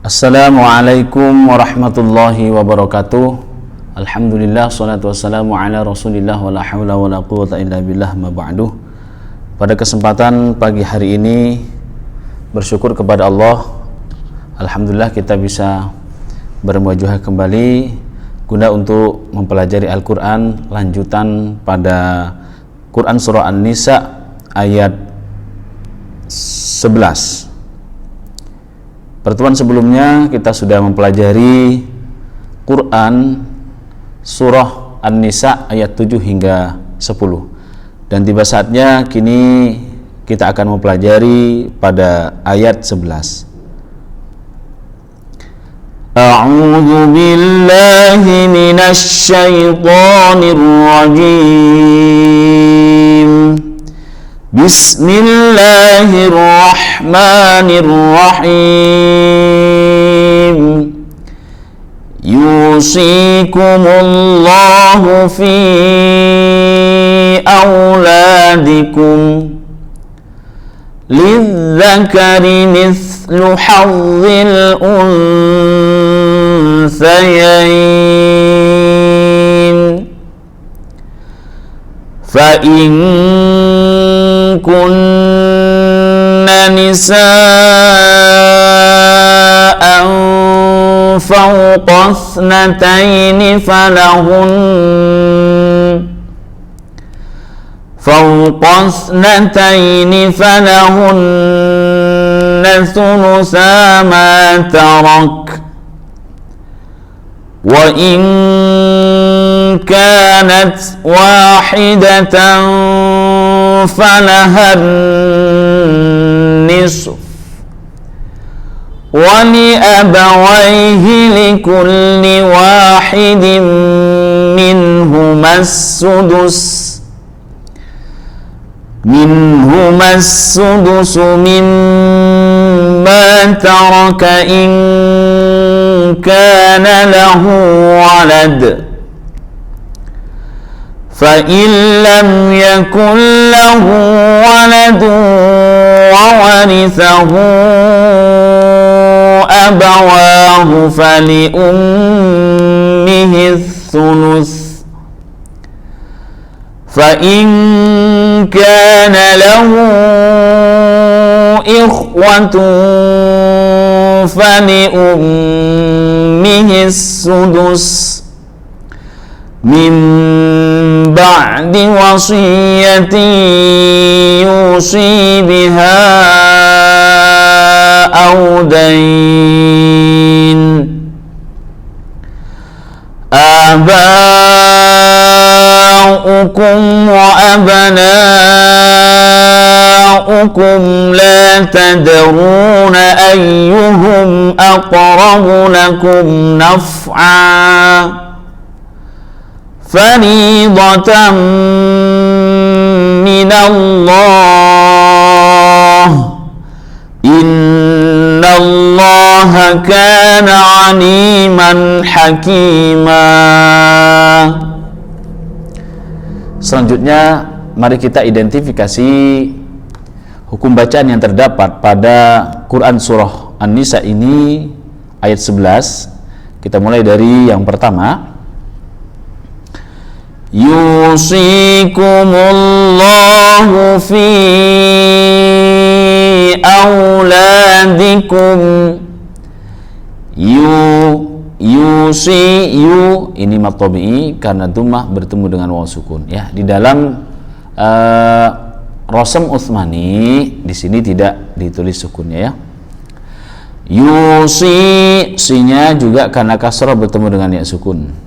Assalamualaikum warahmatullahi wabarakatuh. Alhamdulillah, salatu wassalamu ala rasulillah, wa la hawla wa la quwata illa billah, ma ba'du. Pada kesempatan pagi hari ini, bersyukur kepada Allah, alhamdulillah kita bisa bermuajahah kembali guna untuk mempelajari Al-Quran, lanjutan pada Quran Surah An-Nisa ayat 11. Pertemuan sebelumnya kita sudah mempelajari Quran Surah An-Nisa ayat 7 hingga 10. Dan tiba saatnya kini kita akan mempelajari pada ayat 11. A'udzu billahi minasy syaithanir rajim. Bismillahirrahmanirrahim. Yusikumullahu fi auladikum lidzakari mithlu hazzil unthayain fa in kunna nisa'an fawqa ithnataini falahunna thulutha ma tarak wa in kanat wahidatan falaha nisf wa li abawayhi likulli wahidin minhuma as-sudus mimma taraka in kana lahu walad fa in lam yakun lahu waladun wa warithahu abawahu fali ummihi thuluth fa in kana lahu ikhwatun fali ummihi sudus min ba'di wasiyatin yusi biha aw dayn. Aba'ukum wa abna'ukum la tadruna ayyuhum aqrabu lakum naf'a fariidatan minallah innallaha kana 'aliman hakima. Selanjutnya mari kita identifikasi hukum bacaan yang terdapat pada Quran Surah An-Nisa ini ayat 11. Kita mulai dari yang pertama. Yusikumullahu fi auladikum. Yusi ini mad tabi'i karena dhammah bertemu dengan waw sukun ya. Di dalam Rosem Utsmani di sini tidak ditulis sukunnya ya. Yusi sinya juga karena kasrah bertemu dengan ya sukun.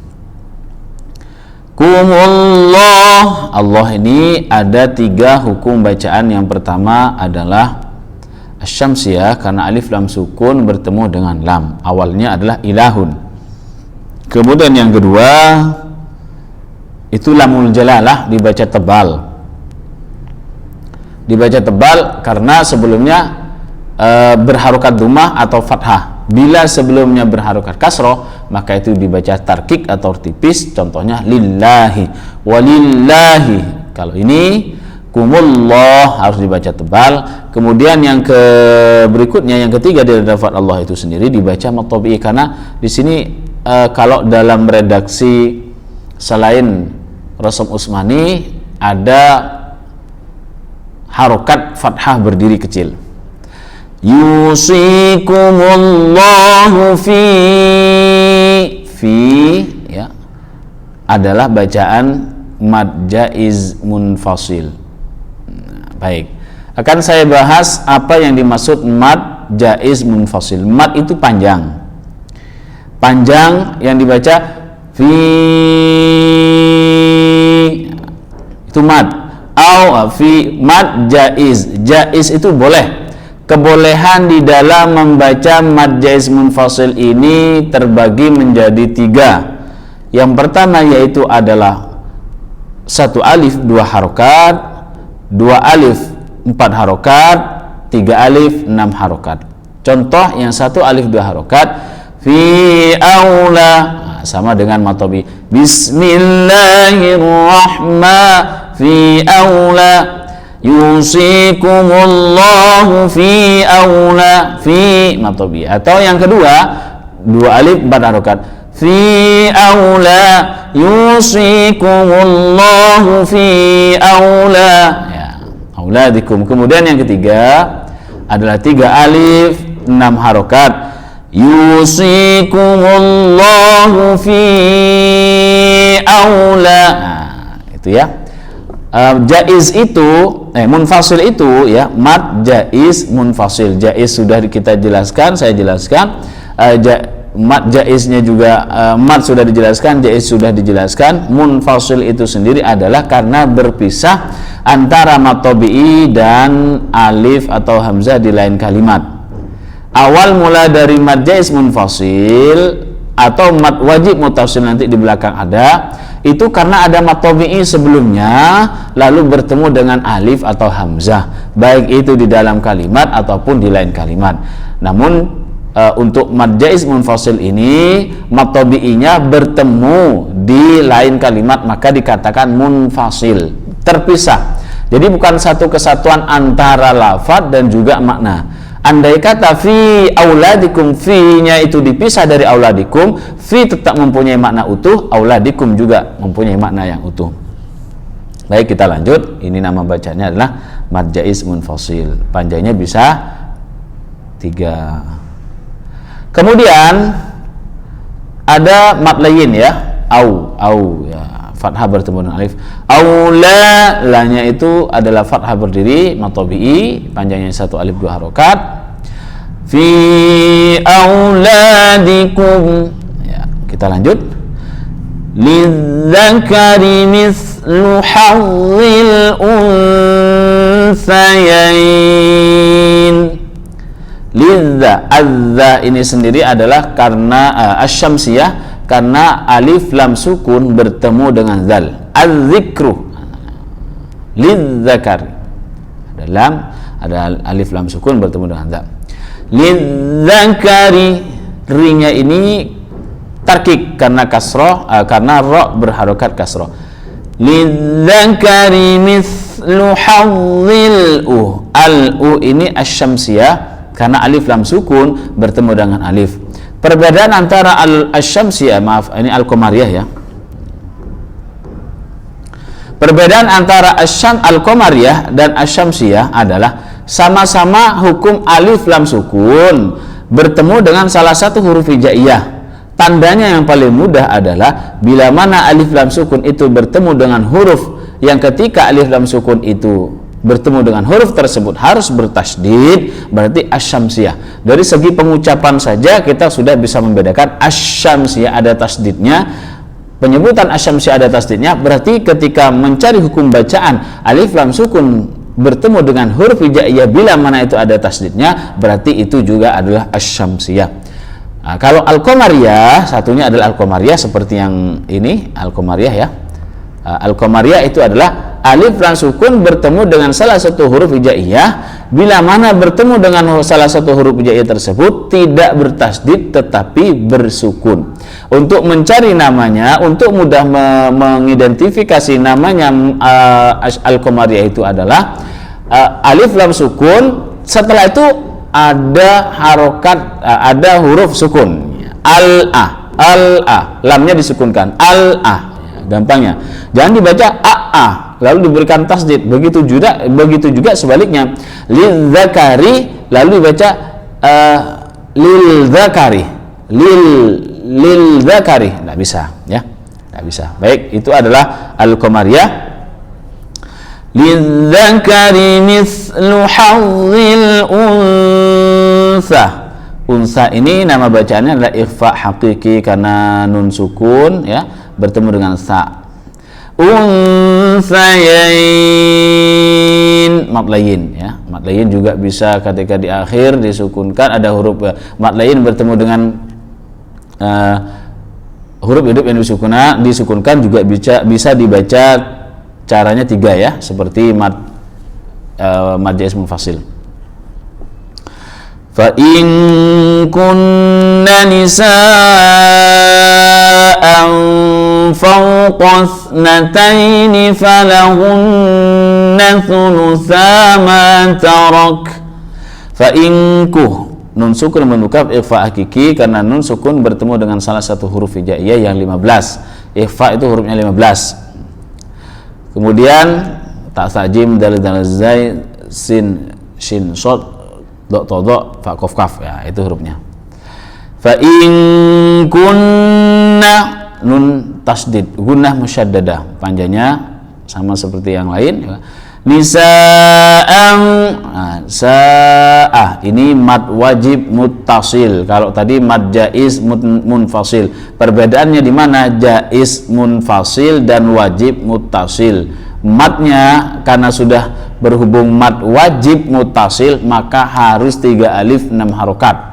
Kumullah, Allah ini ada 3 hukum bacaan. Yang pertama adalah asy-syamsiyah karena alif lam sukun bertemu dengan lam. Awalnya adalah ilahun. Kemudian yang kedua itu lamul jalalah dibaca tebal. Dibaca tebal karena sebelumnya berharokat dhammah atau fathah. Bila sebelumnya berharokat kasroh, maka itu dibaca tarkik atau tipis. Contohnya lillahi, walillahi. Kalau ini kumullah harus dibaca tebal. Kemudian yang berikutnya, yang ketiga dari lafaz Allah itu sendiri dibaca mad tabi'i, karena di sini kalau dalam redaksi selain Rasam Utsmani ada harokat fathah berdiri kecil. Yusikumullahu fi ya adalah bacaan mad jaiz munfasil. Baik, akan saya bahas apa yang dimaksud mad jaiz munfasil. Mad itu panjang yang dibaca fi, itu mad. Fi mad jaiz itu boleh. Kebolehan di dalam membaca mad jaiz munfasil ini terbagi menjadi 3. Yang pertama yaitu adalah 1 alif 2 harokat, 2 alif 4 harokat, 3 alif 6 harokat. Contoh yang 1 alif 2 harokat, fi aula, sama dengan mad tabi'i. Bismillahirrahmanirrahim, fi aula, yusikumullahu fi aula, fi mad tabi'i. Atau yang kedua 2 alif 4 harokat, fi aula, yusikumullahu fi aula, ya, auladikum. Kemudian yang ketiga adalah 3 alif 6 harokat, yusikumullahu fi aula. Nah, itu ya. Jaiz itu munfasil itu ya, mad jaiz munfasil. Jaiz sudah kita jelaskan, saya jelaskan. Mad jaiznya juga, mad sudah dijelaskan, jaiz sudah dijelaskan. Munfasil itu sendiri adalah karena berpisah antara mad tabi'i dan alif atau hamzah di lain kalimat. Awal mula dari mad jaiz munfasil atau mad wajib muttasil nanti di belakang ada, itu karena ada mad tabi'i sebelumnya lalu bertemu dengan alif atau hamzah, baik itu di dalam kalimat ataupun di lain kalimat. Namun untuk mad jaiz munfasil ini mad tabi'inya bertemu di lain kalimat, maka dikatakan munfasil, terpisah. Jadi bukan satu kesatuan antara lafaz dan juga makna. Andai kata fi auladikum, fi-nya itu dipisah dari auladikum, fi tetap mempunyai makna utuh, auladikum juga mempunyai makna yang utuh. Baik, kita lanjut. Ini nama bacanya adalah mad jaiz munfasil. Panjangnya bisa 3. Kemudian ada mad lain ya, au ya, fathah bertemu dengan alif. Aula, lanya itu adalah fathah berdiri mad tabi'i, panjangnya 1 alif 2 harokat. Fi auladikum, ya, kita lanjut. Lidzakari mislu hadzil unthayain. Lidza, azza ini sendiri adalah karena asyamsiyah, karena alif lam sukun bertemu dengan zal. Az-zikru, lidzakar, ada lam, ada alif lam sukun bertemu dengan zal. Lidzakari, ringnya ini tarkik karena kasroh, karena ro berharokat kasroh. Lidzakari mislu hadzil al ini asyamsiyah karena alif lam sukun bertemu dengan alif. Perbedaan antara al-syamsiyah, maaf, ini al-qamariyah ya. Perbedaan antara al-qamariyah dan asyamsiyah adalah sama-sama hukum alif lam sukun bertemu dengan salah satu huruf hijaiyah. Tandanya yang paling mudah adalah bila mana alif lam sukun itu bertemu dengan huruf yang ketika alif lam sukun itu bertemu dengan huruf tersebut harus bertasydid, berarti asyamsiyah. Dari segi pengucapan saja kita sudah bisa membedakan asyamsiyah ada tasydidnya. Penyebutan asyamsiyah ada tasydidnya berarti ketika mencari hukum bacaan alif lam sukun bertemu dengan huruf hijaiyah bila mana itu ada tasydidnya, berarti itu juga adalah asyamsiyah. Nah, kalau al-qamariyah, satunya adalah al-qamariyah seperti yang ini, al-qamariyah ya. Al-qamariyah itu adalah alif lam sukun bertemu dengan salah satu huruf hijaiyah, bila mana bertemu dengan salah satu huruf hijaiyah tersebut tidak bertasdid tetapi bersukun. Untuk mencari namanya, untuk mudah mengidentifikasi namanya Al-Qamariyah itu adalah alif lam sukun, setelah itu ada harokat, ada huruf sukun, al-a, lamnya disukunkan, al-a, gampangnya. Jangan dibaca a lalu diberikan tasdid. Begitu juga sebaliknya, lil zakari lalu dibaca lil zakari, lil zakari, tidak bisa ya, tidak bisa. Baik, itu adalah Al-Qamariyah. Lil zakari mithlu hadzil unsa. Unsa ini nama bacaannya adalah ikhfa hakiki karena nun sukun ya, bertemu dengan sa. Unsayain, mad layin ya. Mad layin juga bisa ketika di akhir disukunkan, ada huruf mad layin bertemu dengan huruf hidup yang disukunkan juga bisa dibaca caranya 3 ya, seperti mad jaiz munfasil. Fa in kunna nisa'an fawqa ithnatayn falahunna thulutha ma tarak. Fa in nun sukun menukaf ikhfa hakiki karena nun sukun bertemu dengan salah satu huruf hijaiyah yang 15. Ikhfa itu hurufnya 15. Kemudian ta sajim dal zai sin shin shad do to do fa qaf kaf ya, itu hurufnya. Fa in kunna nun tasdid gunnah musyaddadah, panjangnya sama seperti yang lain ya. Nisa'am, sa'ah ini mad wajib muttasil. Kalau tadi mad jaiz munfasil. Perbedaannya di mana? Jaiz munfasil dan wajib muttasil. Madnya karena sudah berhubung mad wajib muttasil maka harus 3 alif 6 harokat.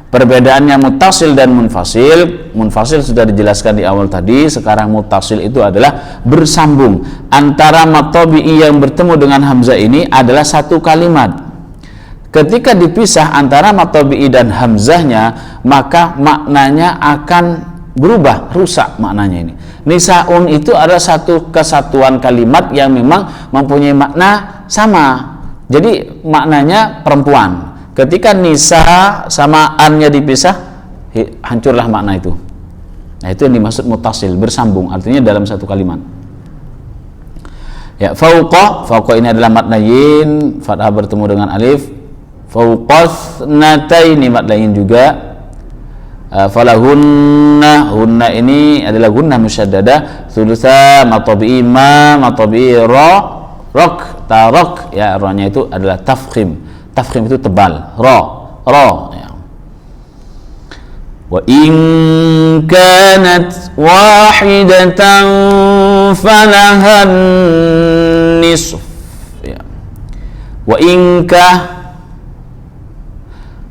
Perbedaannya muttasil dan munfasil. Munfasil sudah dijelaskan di awal tadi. Sekarang muttasil itu adalah bersambung. Antara mad tabi'i yang bertemu dengan hamzah ini adalah satu kalimat. Ketika dipisah antara mad tabi'i dan hamzahnya, maka maknanya akan berubah, rusak maknanya ini. Nisaun itu adalah satu kesatuan kalimat yang memang mempunyai makna sama. Jadi maknanya perempuan. Ketika nisa sama an-nya dipisah, hancurlah makna itu. Nah, itu yang dimaksud muttasil, bersambung, artinya dalam satu kalimat. Ya, fauqa ini adalah mad layin, fathah bertemu dengan alif. Fauqathnataini mad layin juga. Falahunna, hunna ini adalah gunnah musyaddadah. Thulutsa mad tabi'i ma, mad tabi'i ra, rak, tarak ya, ra-nya itu adalah tafkhim. Tafkhim itu tebal, ra ya. Wa in kanat wahidatan falahan nisf ya. Wa in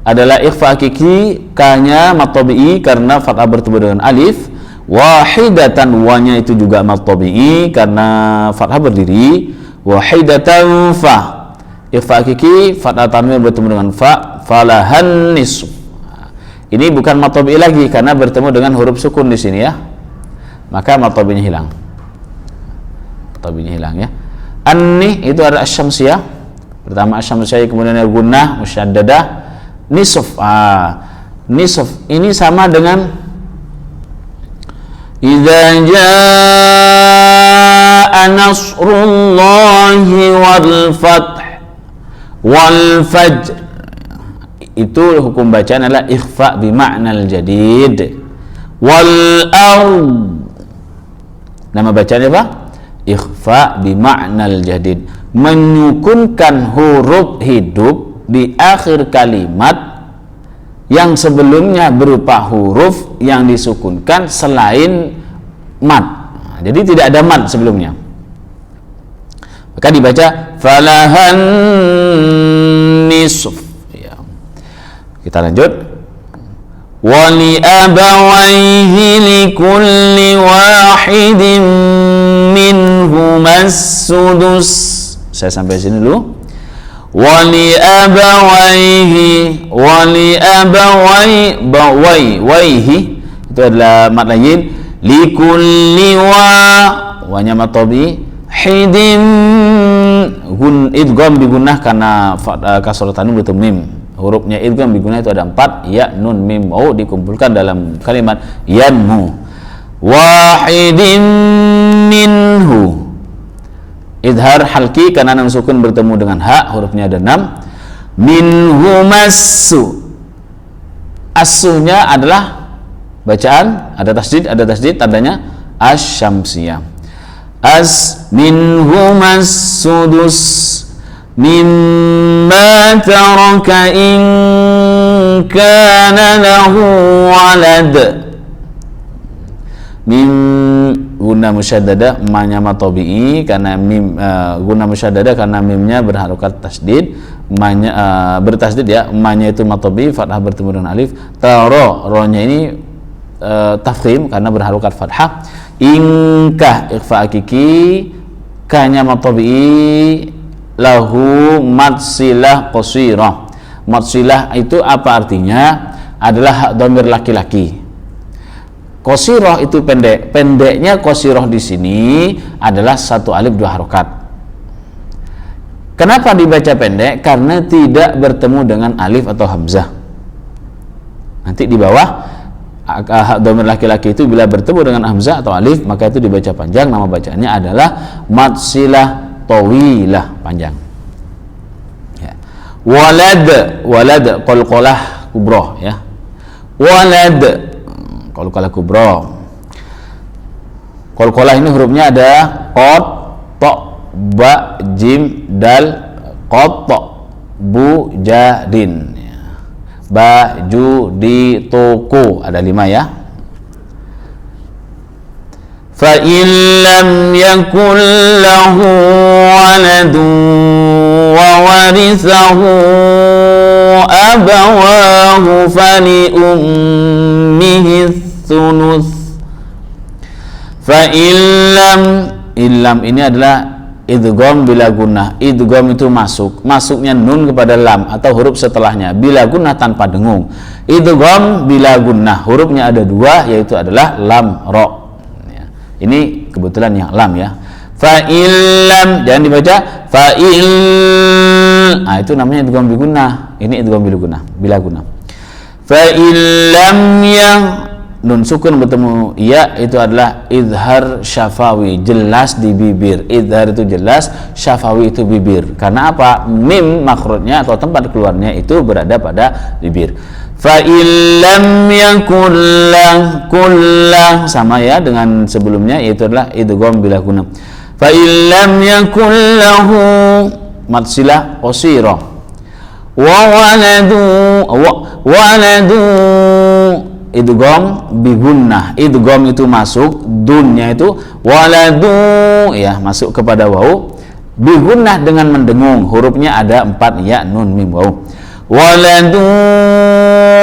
adalah ikhfa hakiki, ka-nya mad tabi'i karena fathah bertemu dengan alif. Wahidatan, wa-nya itu juga mad tabi'i karena fathah berdiri. Wahidatan fa, ikhfa hakiki, fathah tanwin bertemu dengan fa, falahan nisf. Ini bukan mad tabi'i lagi karena bertemu dengan huruf sukun di sini ya. Maka mad tabi'inya hilang. Tabi'inya hilang ya. An-ni itu ada asy-syamsiyah. Pertama asy-syamsiyah, kemudian ada gunnah musyaddadah. Nisf, nisf ini sama dengan idza jaa nasrullahi wal fath wal fajr. Itu hukum bacaan adalah ikhfa bi ma'nal jadid. Wal ard, nama bacaannya apa? Ikhfa bi ma'nal jadid, menyukunkan huruf hidup di akhir kalimat yang sebelumnya berupa huruf yang disukunkan selain mad. Jadi tidak ada mad sebelumnya. Maka dibaca falahan nisf ya. Kita lanjut. Wali abawaihi likulli wahidin min minhumas sudus. Saya sampai sini dulu. Wali abawaihi waihi itu adalah mad layyin. Likulli wanya matobi hidin idgham bigunnah karena kasrah tanwin bertemu mim. Hurufnya idgham bigunnah itu ada 4, ya, nun, mim, waw dikumpulkan dalam kalimat yanmu. Wahidin minhu. Idhar halki karena nun sukun bertemu dengan ha, hurufnya ada 6. Minhu massu. Asuhnya adalah bacaan ada tasdid tandanya asy-syamsiyah. As minhumas sudus mimma taraka in kana lahu walad. Mim guna musyaddada ma-nya matobi'i karena mim guna musyaddada karena mimnya berharokat tasdid, ma-nya bertasdid ya, ma-nya itu matobi, fathah bertemu dengan alif. Ro-nya ini tafkhim karena berharokat fathah. Ingkah ikhfa hakiki, ka-nya matobi'i, lahu madsilah qasirah. Madsilah itu apa artinya? Adalah hak dhamir laki-laki. Qasirah itu pendek. Pendeknya qasirah di sini adalah 1 alif 2 harokat. Kenapa dibaca pendek? Karena tidak bertemu dengan alif atau hamzah. Nanti di bawah hak dhamir laki-laki itu bila bertemu dengan hamzah atau alif maka itu dibaca panjang. Nama bacaannya adalah madsilah tawilah, panjang. Ya. Walad qalqalah kubra ya. Walad qalqalah kubra. Qalqalah ini hurufnya ada qad, ta, ba, jim, dal, qad, ta, bu, ja, din. Ba, ju, di, to, ku, ada 5 ya. Fa in lam yakul lahu waladun wa warithahu abawahu fali ummihi thuluth. Fa illam ini adalah idgham bila gunnah. Idgham itu masuknya nun kepada lam atau huruf setelahnya, bila gunnah tanpa dengung. Idgham bila gunnah, hurufnya ada 2 yaitu adalah lam, ro ya. Ini kebetulan yang lam ya. Fa illam jangan dibaca fa il. Ah itu namanya idgham bila gunnah. Ini idgham bila gunnah. Fa illam yang nun sukun bertemu ya itu adalah idhar syafawi, jelas di bibir. Idhar itu jelas, syafawi itu bibir. Karena apa? Mim makhrajnya atau tempat keluarnya itu berada pada bibir. Fa illam kullah sama ya dengan sebelumnya yaitu adalah idgham bila gunnah. Fa illam yakullahu madsilah qasirah wa waladu idgham bigunnah. Idgham itu masuk, dunnya itu waladu ya masuk kepada waw, bigunnah dengan mendengung. Hurufnya ada 4 ya, nun, mim, waw. Waladu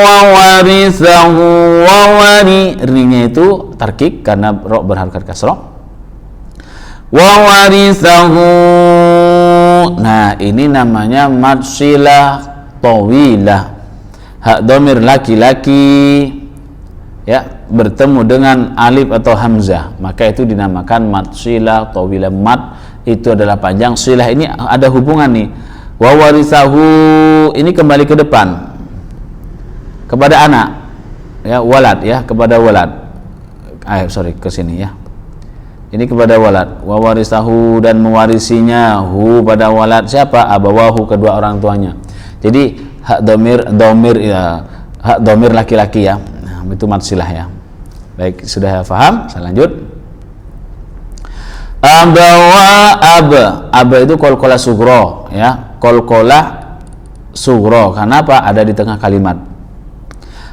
wa warithahu wa wari, ri-nya itu tarkik karena ro berharakat kasrah. Wa warithahu, nah ini namanya madsilah tawilah, hak dhamir laki-laki ya bertemu dengan alif atau hamzah maka itu dinamakan madsilah tawilah. Mad itu adalah panjang, silah ini ada hubungan nih. Wa warithahu ini kembali ke depan kepada anak ya, walad ya, kepada walad. Ke sini ya. Ini kepada walad. Wa warithahu dan mewarisinya, hu pada walad siapa? Abawahu, kedua orang tuanya. Jadi hak dhamir ya, hak dhamir laki-laki ya. Nah, itu madsilah ya. Baik, sudah paham? Saya lanjut. Aba itu qalqalah sughra ya. Qalqalah sughra. Karena apa? Ada di tengah kalimat.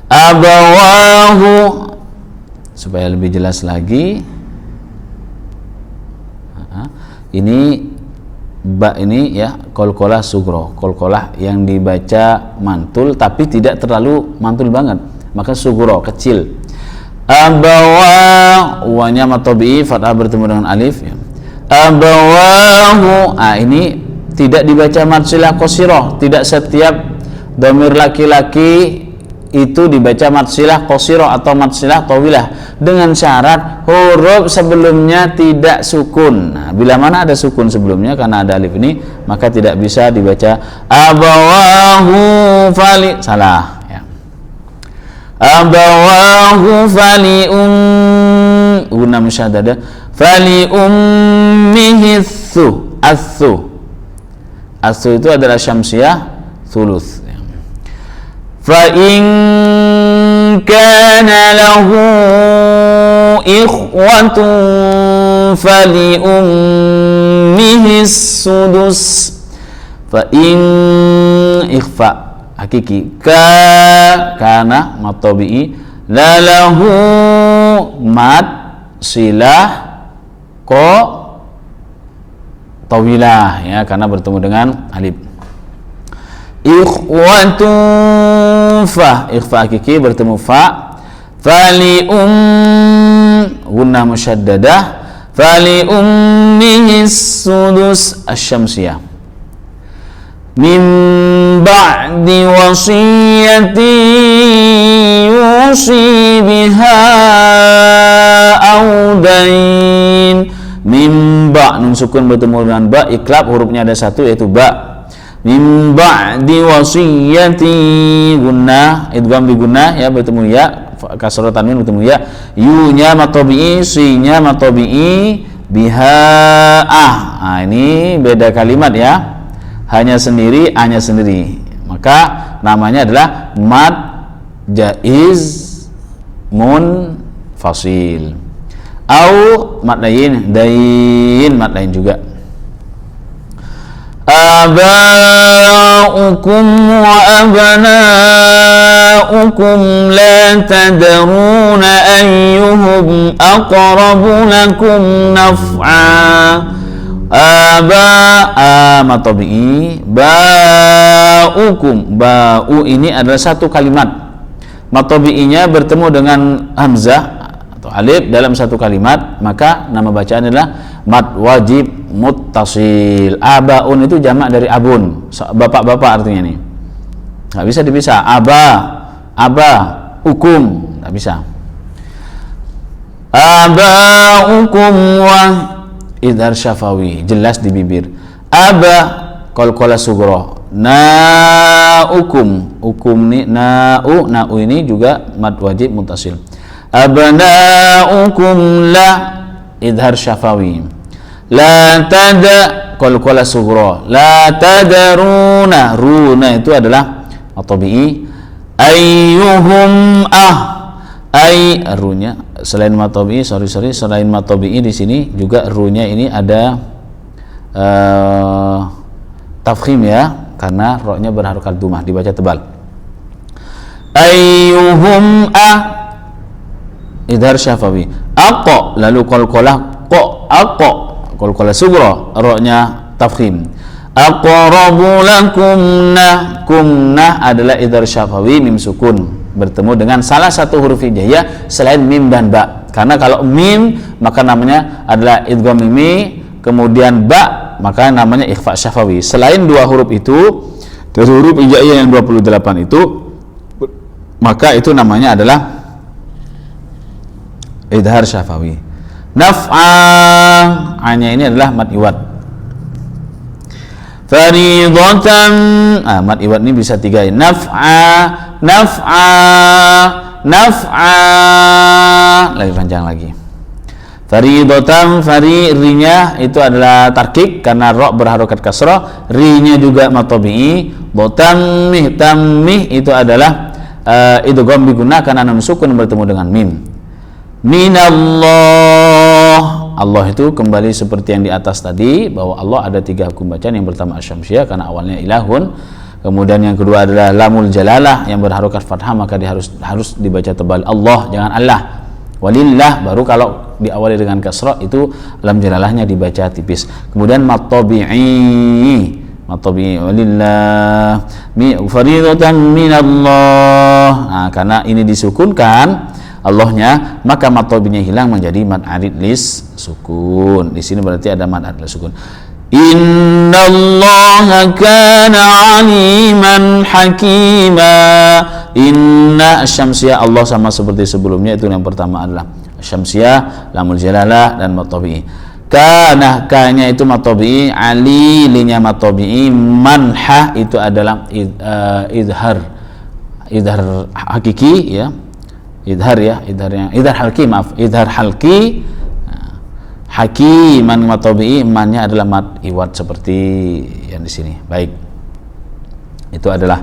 Abawahu, supaya lebih jelas lagi. Ini ba ini ya qalqalah sughra, qalqalah yang dibaca mantul tapi tidak terlalu mantul banget, maka sughra kecil. Abawa, wanya matobi, fathah bertemu dengan alif ya. abawahu. Ini tidak dibaca mad silah qasirah. Tidak setiap dhamir laki-laki itu dibaca mad silah qasirah atau mad silah tawilah, dengan syarat huruf sebelumnya tidak sukun. Nah, bila mana ada sukun sebelumnya karena ada alif ini, maka tidak bisa dibaca abawahu fali, salah ya. Abawahu fali guna musyaddadah, fali ummihi atsu itu adalah syamsiyah thuluth. Fa in kana lahu ikhwatun fali ummihi sudus. Fa in ikhfa hakiki kana mad tabi'i, la lahu mad silah tawilah ya, karena bertemu dengan alif. Ikhwatun fa, ikhfa hakiki bertemu fa, fali gunnah musyaddadah, fali ummihi sudus asy-syamsiyah min ba'di wasiyati yusi biha audain. Min ba, nun sukun bertemu dengan ba, iklab hurufnya ada satu yaitu ba. Min ba'di wasiyati, gunnah idgham bi gunnah ya, bertemu ya, kasrah tanwin bertemu ya, yu nya mad tabi'i, si nya mad tabi'i, biha ini beda kalimat ya, hanya sendiri, a-nya sendiri, maka namanya adalah mad jaiz munfasil. Au mad lain, mad lain juga. Aba'ukum wa abna'ukum la tadruna ayyuhum aqrabu lakum naf'a. Mad tabi'i, ba'ukum, ba'u ini adalah satu kalimat, mad tabi'inya bertemu dengan hamzah atau alif dalam satu kalimat, maka nama bacaan adalah mad wajib muttasil. Abaun itu jamak dari abun, bapak-bapak artinya nih, nggak bisa dipisah. Ukum nggak bisa. Abaukum wa idhar syafawi, jelas di bibir. Qalqalah sughra. Ukum ni na'u ini juga mad wajib muttasil. Abna'ukum la idhar syafawi. La tada qalqalah sughra. La tadaruna, runa itu adalah at-tabi'i. Ayyuhum runya selain mad tabi'i, selain mad tabi'i di sini juga runya ini ada tafkhim ya, karena ra-nya berharokat dhammah, dibaca tebal. Ayyuhum idhar syafawi. Lalu qalqalah qalqalah sughra, ra-nya tafkhim. Aqrabu lakum kumnah adalah idhar syafawi, mim sukun bertemu dengan salah satu huruf hijaiyah selain mim dan ba. Karena kalau mim maka namanya adalah idgham mimi, kemudian ba maka namanya ikhfa syafawi. Selain dua huruf itu, dari huruf hijaiyah yang 28 itu, maka itu namanya adalah idhar syafawi. Naf'a, hanya ini adalah mad iwad. Faridatan, mad iwad ini bisa tiga ya. Naf'a, lagi panjang lagi. Faridatan, rinya itu adalah tarkik karena ra berharokat kasrah, rinya juga mad tabi'i. Tammih itu adalah idgham bi gunnah karena nun sukun bertemu dengan mim. Minallah, Allah itu kembali seperti yang di atas tadi, bahwa Allah ada tiga hukum bacaan. Yang pertama asy-syamsiyah karena awalnya ilahun, kemudian yang kedua adalah lamul jalalah yang berharokat fathah, maka dia harus dibaca tebal Allah, jangan Allah. Walillah, baru kalau diawali dengan kasrah itu lam jalalahnya dibaca tipis. Kemudian mad tabi'i walillah faridatan minallah. Karena ini disukunkan, Allahnya, maka mad tabi'inya hilang menjadi mad arid lis sukun. Di sini berarti ada mad arid lis sukun. Innallaha kana aliman hakima. Inna asyamsiyah, Allah sama seperti sebelumnya, itu yang pertama adalah asyamsiyah, lamul jalalah dan mad tabi'i. Kana, kanya itu mad tabi'i, ali linya mad tabi'i, manha itu adalah idhar hakiki ya. Idhar halki, maaf, idhar halki. Hakiman mad tabi'i, mannya adalah mad iwad seperti yang di sini. Baik. Itu adalah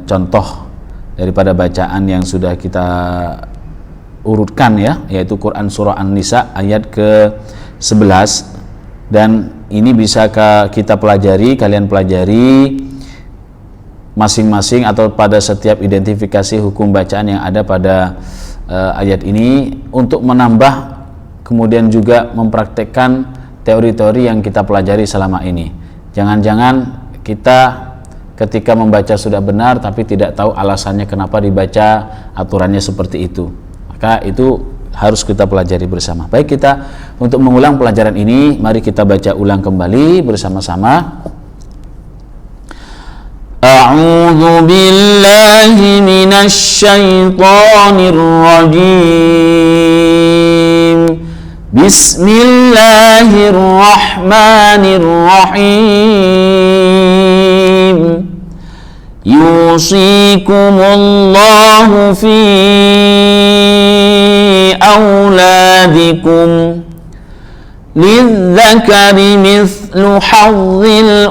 contoh daripada bacaan yang sudah kita urutkan ya, yaitu Quran surah An-Nisa ayat ke-11, dan ini bisa kita pelajari, kalian pelajari masing-masing atau pada setiap identifikasi hukum bacaan yang ada pada ayat ini untuk menambah, kemudian juga mempraktekkan teori-teori yang kita pelajari selama ini. Jangan-jangan kita ketika membaca sudah benar tapi tidak tahu alasannya kenapa dibaca aturannya seperti itu. Maka itu harus kita pelajari bersama. Baik, kita untuk mengulang pelajaran ini, mari kita baca ulang kembali bersama-sama. A'udzu billahi minasy syaithanir rajim. Bismillahirrahmanirrahim. Yusikumullahu fi auladikum lidzakari mithlu hazzil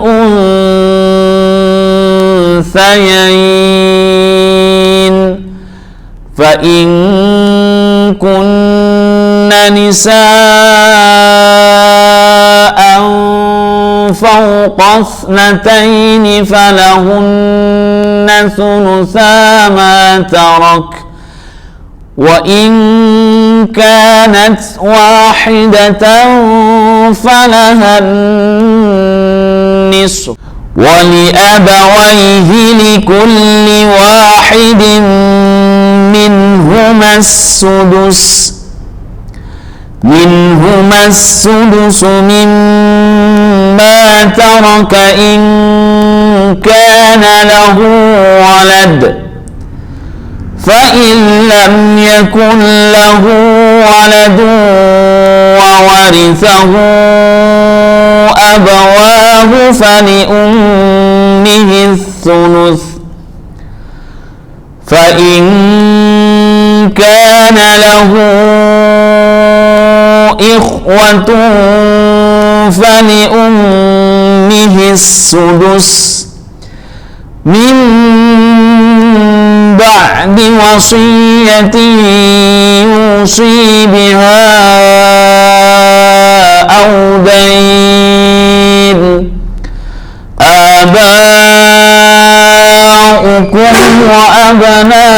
unthayain fa in kunna nisaan fawqa ithnatayn falahunna thulutha ma tarak wa in kanat wahidatan falaha nisfu wa li abawayhi likulli wahidin minhuma as-sudus mimma taraka in kana lahu walad فإن لم يكن له ولد وورثه أبواه فلأمه الثلث فإن كان له إخوة فلأمه السدس من بعد وصية يوصي بها أو دين آباؤكم وأبناؤكم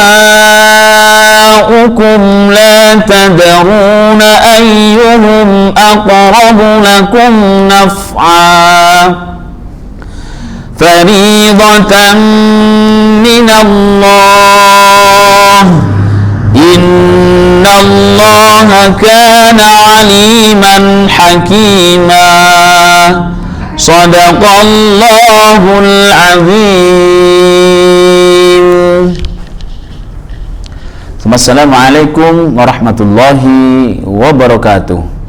لا تدرون أيهم أقرب لكم نفعا فريضة من الله إن الله كان عليما حكيما صدق الله العظيم. Assalamualaikum warahmatullahi wabarakatuh.